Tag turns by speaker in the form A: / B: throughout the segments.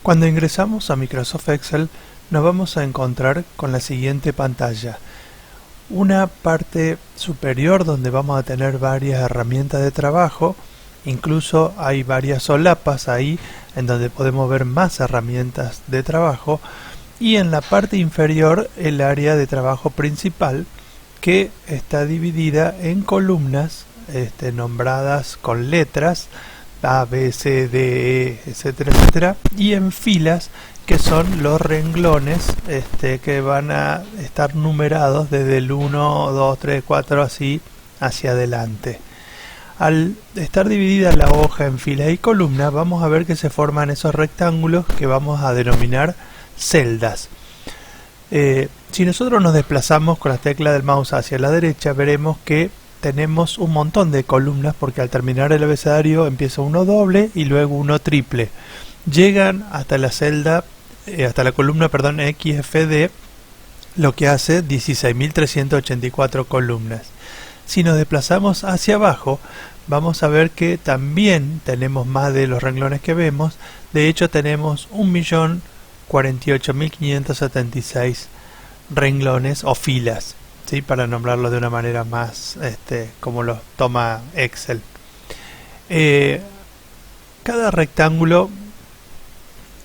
A: Cuando ingresamos a Microsoft Excel nos vamos a encontrar con la siguiente pantalla. Una parte superior donde vamos a tener varias herramientas de trabajo, incluso hay varias solapas ahí en donde podemos ver más herramientas de trabajo, y en la parte inferior el área de trabajo principal, que está dividida en columnas nombradas con letras A, B, C, D, E, etcétera, etcétera, y en filas que son los renglones que van a estar numerados desde el 1, 2, 3, 4 así hacia adelante. Al estar dividida la hoja en filas y columnas, vamos a ver que se forman esos rectángulos que vamos a denominar celdas. Si nosotros nos desplazamos con la tecla del mouse hacia la derecha, veremos que tenemos un montón de columnas, porque al terminar el abecedario empieza uno doble y luego uno triple. Llegan hasta la celda, hasta la columna, perdón, XFD, lo que hace 16.384 columnas. Si nos desplazamos hacia abajo, vamos a ver que también tenemos más de los renglones que vemos. De hecho, tenemos 1.048.576 renglones o filas, ¿sí? Para nombrarlo de una manera más como lo toma Excel. Cada rectángulo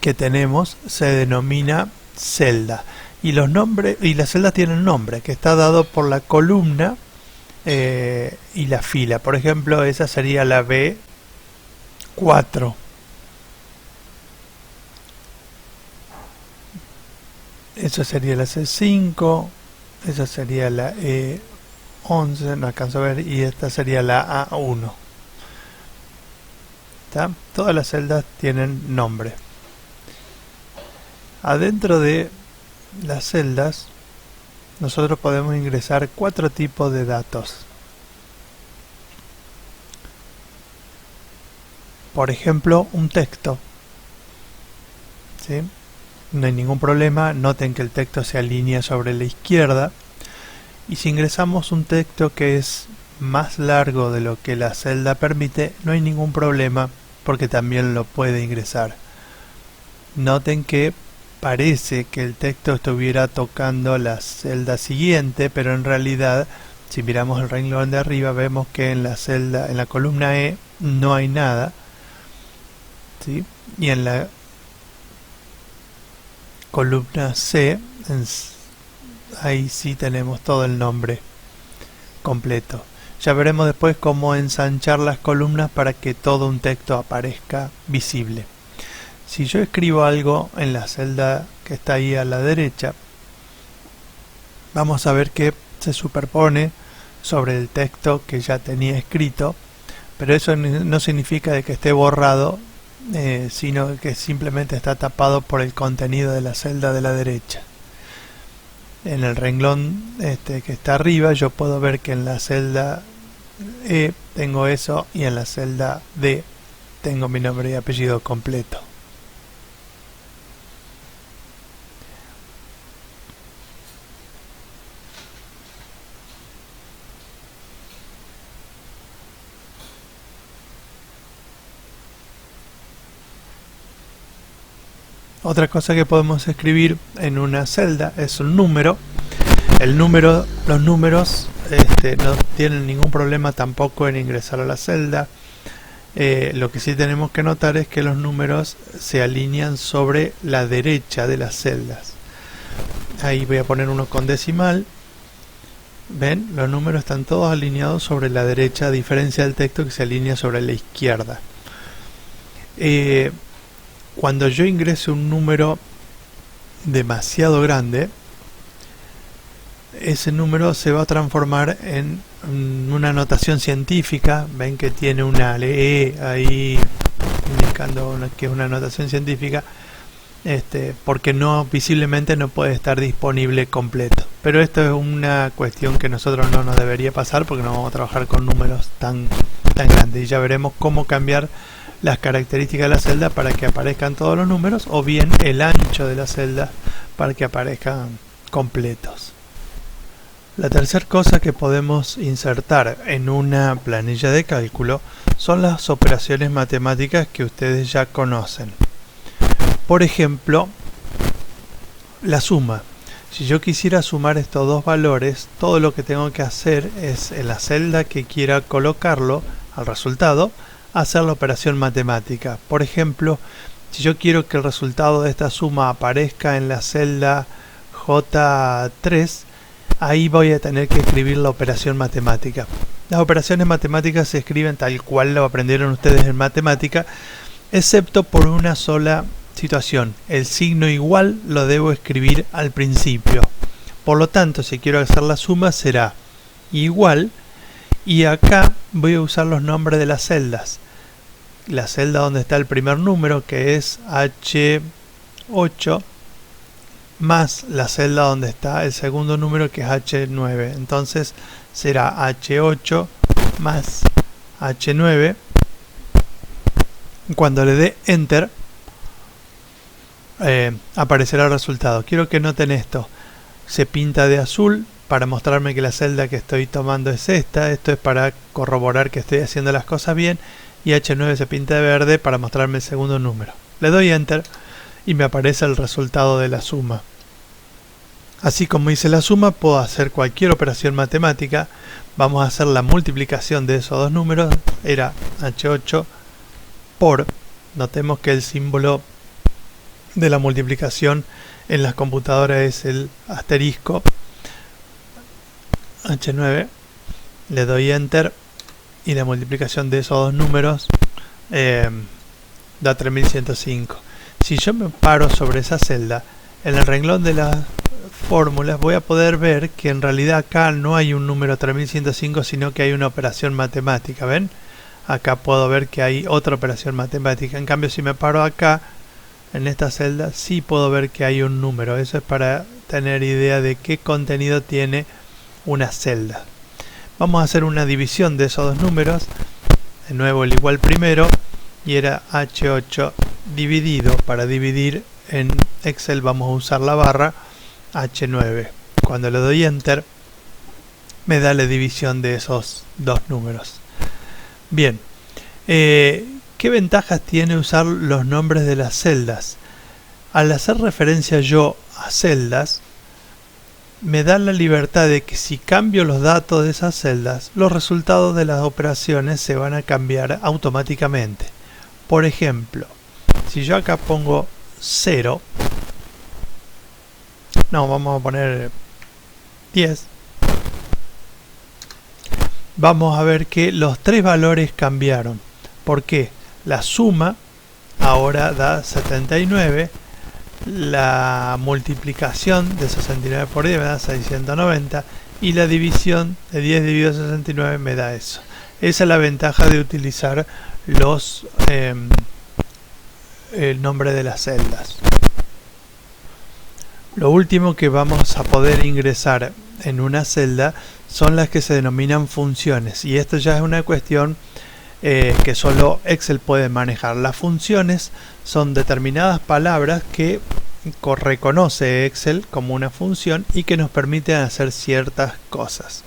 A: que tenemos se denomina celda, y los nombres y las celdas tienen nombre que está dado por la columna y la fila. Por ejemplo, esa sería la B4. Eso sería la C5, esa sería la E11, no alcanzo a ver, y esta sería la A1. ¿Está? Todas las celdas tienen nombre. Adentro de las celdas nosotros podemos ingresar 4 tipos de datos. Por ejemplo, un texto, ¿sí? No hay ningún problema. Noten que el texto se alinea sobre la izquierda, y si ingresamos un texto que es más largo de lo que la celda permite, no hay ningún problema, porque también lo puede ingresar. Noten que parece que el texto estuviera tocando la celda siguiente, pero en realidad, si miramos el renglón de arriba, vemos que en la celda, en la columna E, no hay nada, ¿sí? Y en la columna C, ahí sí tenemos todo el nombre completo. Ya veremos después cómo ensanchar las columnas para que todo un texto aparezca visible. Si yo escribo algo en la celda que está ahí a la derecha, vamos a ver que se superpone sobre el texto que ya tenía escrito, pero eso no significa de que esté borrado, sino que simplemente está tapado por el contenido de la celda de la derecha. En el renglón que está arriba, yo puedo ver que en la celda E tengo eso, y en la celda D tengo mi nombre y apellido completo. Otra cosa que podemos escribir en una celda es un número. Los números no tienen ningún problema tampoco en ingresar a la celda. Lo que sí tenemos que notar es que los números se alinean sobre la derecha de las celdas. Ahí voy a poner uno con decimal. ¿Ven? Los números están todos alineados sobre la derecha, a diferencia del texto que se alinea sobre la izquierda. Cuando yo ingrese un número demasiado grande, ese número se va a transformar en una notación científica. Ven que tiene una E ahí indicando que es una notación científica, porque visiblemente no puede estar disponible completo. Pero esto es una cuestión que nosotros no nos debería pasar, porque no vamos a trabajar con números tan grandes, y ya veremos cómo cambiar las características de la celda para que aparezcan todos los números, o bien el ancho de la celda para que aparezcan completos. La tercera cosa que podemos insertar en una planilla de cálculo son las operaciones matemáticas que ustedes ya conocen. Por ejemplo, la suma. Si yo quisiera sumar estos dos valores, todo lo que tengo que hacer es en la celda que quiera colocarlo al resultado, hacer la operación matemática. Por ejemplo, si yo quiero que el resultado de esta suma aparezca en la celda J3, ahí voy a tener que escribir la operación matemática. Las operaciones matemáticas se escriben tal cual lo aprendieron ustedes en matemática, excepto por una sola situación. El signo igual lo debo escribir al principio. Por lo tanto, si quiero hacer la suma será igual, y acá voy a usar los nombres de las celdas. La celda donde está el primer número, que es H8, más la celda donde está el segundo número, que es H9. Entonces será H8 más H9. Cuando le dé Enter, aparecerá el resultado. Quiero que noten esto. Se pinta de azul para mostrarme que la celda que estoy tomando es esta. Esto es para corroborar que estoy haciendo las cosas bien. Y H9 se pinta de verde para mostrarme el segundo número. Le doy Enter y me aparece el resultado de la suma. Así como hice la suma, puedo hacer cualquier operación matemática. Vamos a hacer la multiplicación de esos dos números. Era H8 por, notemos que el símbolo de la multiplicación en las computadoras es el asterisco. H9, le doy Enter y la multiplicación de esos dos números da 3105. Si yo me paro sobre esa celda, en el renglón de las fórmulas voy a poder ver que en realidad acá no hay un número 3105, sino que hay una operación matemática. ¿Ven? Acá puedo ver que hay otra operación matemática. En cambio, si me paro acá en esta celda, sí puedo ver que hay un número. Eso es para tener idea de qué contenido tiene una celda. Vamos a hacer una división de esos dos números. De nuevo el igual primero, y era H8 dividido. Para dividir en Excel vamos a usar la barra H9. Cuando le doy Enter, me da la división de esos dos números. Bien, ¿qué ventajas tiene usar los nombres de las celdas? Al hacer referencia yo a celdas, me da la libertad de que si cambio los datos de esas celdas, los resultados de las operaciones se van a cambiar automáticamente. Por ejemplo, si yo acá pongo 0, no, vamos a poner 10, vamos a ver que los tres valores cambiaron. ¿Por qué? La suma ahora da 79, la multiplicación de 69 por 10 me da 690 y la división de 10 dividido 69 me da eso. Esa es la ventaja de utilizar el nombre de las celdas. Lo último que vamos a poder ingresar en una celda son las que se denominan funciones, y esto ya es una cuestión que solo Excel puede manejar. Las funciones son determinadas palabras que reconoce Excel como una función y que nos permiten hacer ciertas cosas.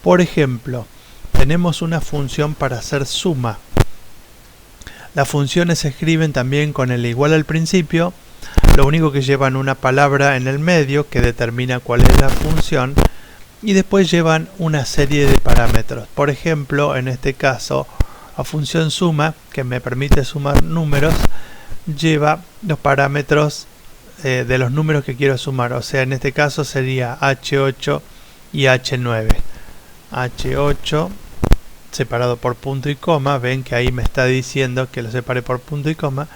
A: Por ejemplo, tenemos una función para hacer suma. Las funciones se escriben también con el igual al principio. Lo único que llevan una palabra en el medio que determina cuál es la función, y después llevan una serie de parámetros. Por ejemplo, en este caso, la función suma, que me permite sumar números, lleva los parámetros de los números que quiero sumar. O sea, en este caso sería H8 y H9. H8 separado por punto y coma, ven que ahí me está diciendo que lo separe por punto y coma,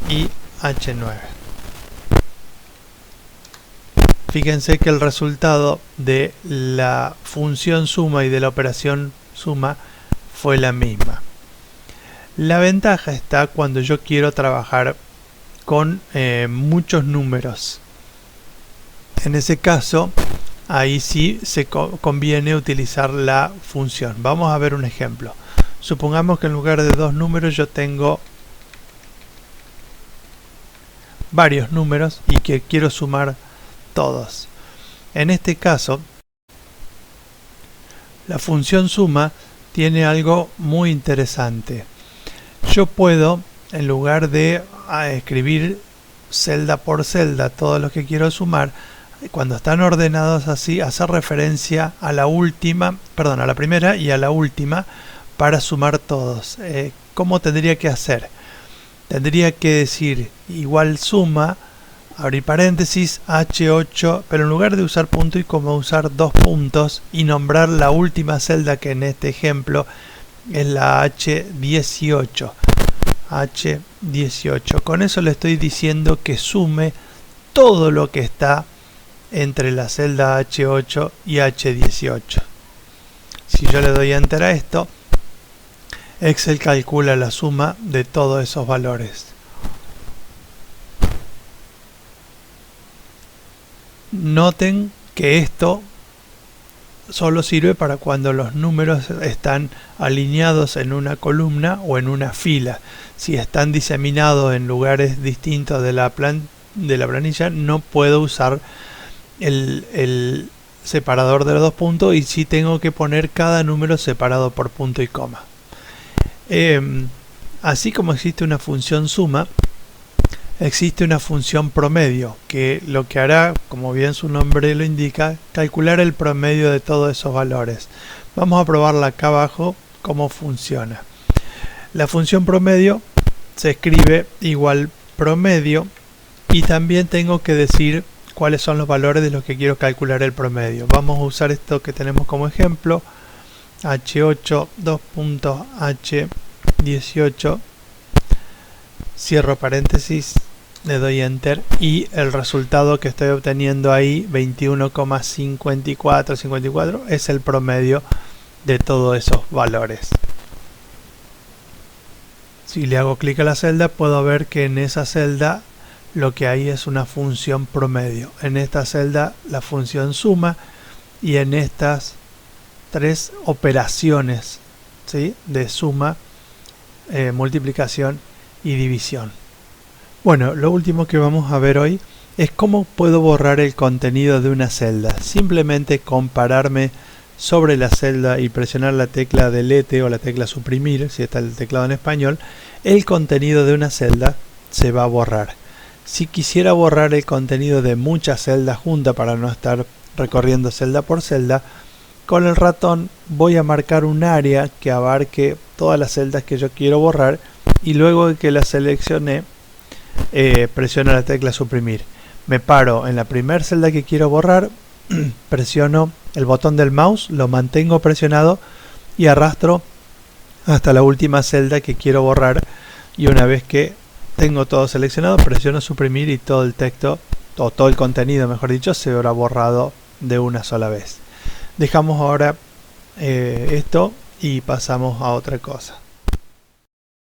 A: y H9. Fíjense que el resultado de la función suma y de la operación suma fue la misma. La ventaja está cuando yo quiero trabajar con muchos números. En ese caso, ahí sí se conviene utilizar la función. Vamos a ver un ejemplo. Supongamos que en lugar de dos números yo tengo varios números y que quiero sumar todos. En este caso, la función suma tiene algo muy interesante. Yo puedo, en lugar de escribir celda por celda todos los que quiero sumar, cuando están ordenados así, hacer referencia a la última, perdón, a la primera y a la última para sumar todos. ¿Cómo tendría que hacer? Tendría que decir igual suma, abrir paréntesis, H8, pero en lugar de usar punto y coma, usar dos puntos y nombrar la última celda, que en este ejemplo es la H18. H18. Con eso le estoy diciendo que sume todo lo que está entre la celda H8 y H18. Si yo le doy enter a esto, Excel calcula la suma de todos esos valores. Noten que esto solo sirve para cuando los números están alineados en una columna o en una fila. Si están diseminados en lugares distintos de la planilla, no puedo usar el separador de los dos puntos, y sí tengo que poner cada número separado por punto y coma. Así como existe una función suma, existe una función promedio, que lo que hará, como bien su nombre lo indica, calcular el promedio de todos esos valores. Vamos a probarla acá abajo cómo funciona. La función promedio se escribe igual promedio, y también tengo que decir cuáles son los valores de los que quiero calcular el promedio. Vamos a usar esto que tenemos como ejemplo, H8, H18, cierro paréntesis, le doy enter, y el resultado que estoy obteniendo ahí, 21,54 es el promedio de todos esos valores. Si le hago clic a la celda, puedo ver que en esa celda lo que hay es una función promedio. En esta celda la función suma, y en estas tres operaciones, ¿sí?, de suma, multiplicación y división. Bueno, lo último que vamos a ver hoy es cómo puedo borrar el contenido de una celda. Simplemente con pararme sobre la celda y presionar la tecla delete o la tecla suprimir, si está el teclado en español, el contenido de una celda se va a borrar. Si quisiera borrar el contenido de muchas celdas juntas para no estar recorriendo celda por celda, con el ratón voy a marcar un área que abarque todas las celdas que yo quiero borrar, y luego de que la seleccioné, presiono la tecla suprimir. Me paro en la primera celda que quiero borrar, presiono el botón del mouse, lo mantengo presionado y arrastro hasta la última celda que quiero borrar, y una vez que tengo todo seleccionado, presiono suprimir y todo el texto, o todo el contenido mejor dicho, se habrá borrado de una sola vez. Dejamos ahora esto y pasamos a otra cosa.